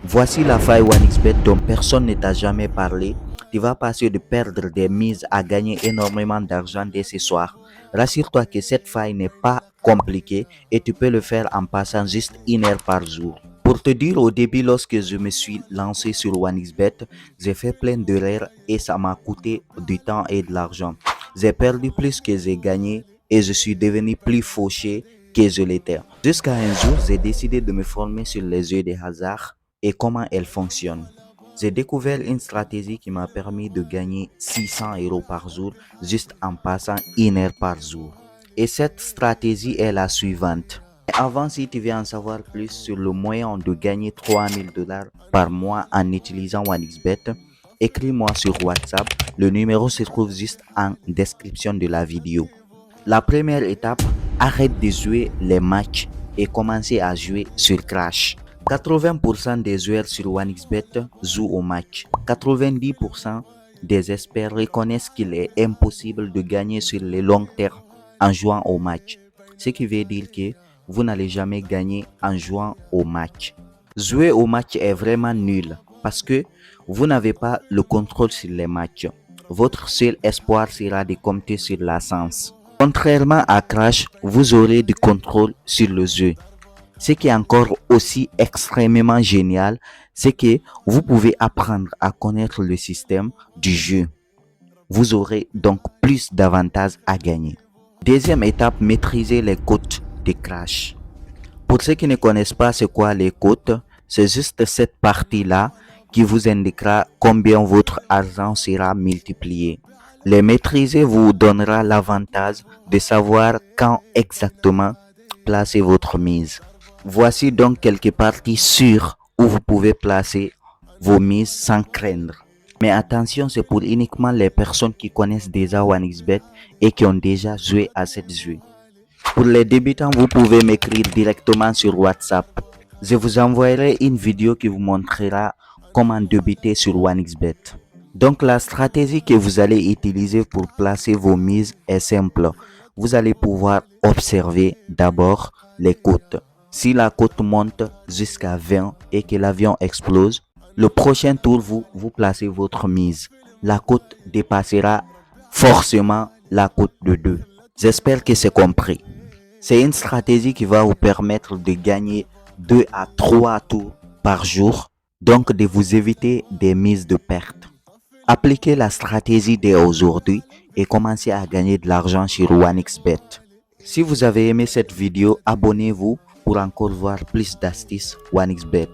Voici la faille OneXBet dont personne ne t'a jamais parlé. Tu vas passer de perdre des mises à gagner énormément d'argent dès ce soir. Rassure-toi que cette faille n'est pas compliquée et tu peux le faire en passant juste 1 heure par jour. Pour te dire, au début, lorsque je me suis lancé sur OneXBet, j'ai fait plein d'erreurs et ça m'a coûté du temps et de l'argent. J'ai perdu plus que j'ai gagné et je suis devenu plus fauché que je l'étais. Jusqu'à un jour, j'ai décidé de me former sur les jeux de hasard et comment elles fonctionnent. J'ai découvert une stratégie qui m'a permis de gagner 600 € par jour juste en passant 1 heure par jour. Et cette stratégie est la suivante. Avant, si tu veux en savoir plus sur le moyen de gagner 3000 $ par mois en utilisant OneXBet, écris-moi sur WhatsApp. Le numéro se trouve juste en description de la vidéo. La première étape, arrête de jouer les matchs et commencez à jouer sur Crash. 80% des joueurs sur OneXBet jouent au match. 90% des experts reconnaissent qu'il est impossible de gagner sur les longs termes en jouant au match. Ce qui veut dire que vous n'allez jamais gagner en jouant au match. Jouer au match est vraiment nul parce que vous n'avez pas le contrôle sur les matchs. Votre seul espoir sera de compter sur la chance. Contrairement à Crash, vous aurez du contrôle sur le jeu. Ce qui est encore aussi extrêmement génial, c'est que vous pouvez apprendre à connaître le système du jeu. Vous aurez donc plus d'avantages à gagner. Deuxième étape, maîtriser les cotes de Crash. Pour ceux qui ne connaissent pas c'est quoi les cotes, c'est juste cette partie-là qui vous indiquera combien votre argent sera multiplié. Les maîtriser vous donnera l'avantage de savoir quand exactement placer votre mise. Voici donc quelques parties sûres où vous pouvez placer vos mises sans craindre. Mais attention, c'est pour uniquement les personnes qui connaissent déjà OneXBet et qui ont déjà joué à cette jeu. Pour les débutants, vous pouvez m'écrire directement sur WhatsApp. Je vous envoierai une vidéo qui vous montrera comment débuter sur OneXBet. Donc la stratégie que vous allez utiliser pour placer vos mises est simple. Vous allez pouvoir observer d'abord les cotes. Si la cote monte jusqu'à 20 et que l'avion explose, le prochain tour, vous placez votre mise. La cote dépassera forcément la cote de 2. J'espère que c'est compris. C'est une stratégie qui va vous permettre de gagner 2 à 3 tours par jour, donc de vous éviter des mises de perte. Appliquez la stratégie dès aujourd'hui et commencez à gagner de l'argent sur OneXBet. Si vous avez aimé cette vidéo, abonnez-vous pour encore voir plus d'astuces OneXBet.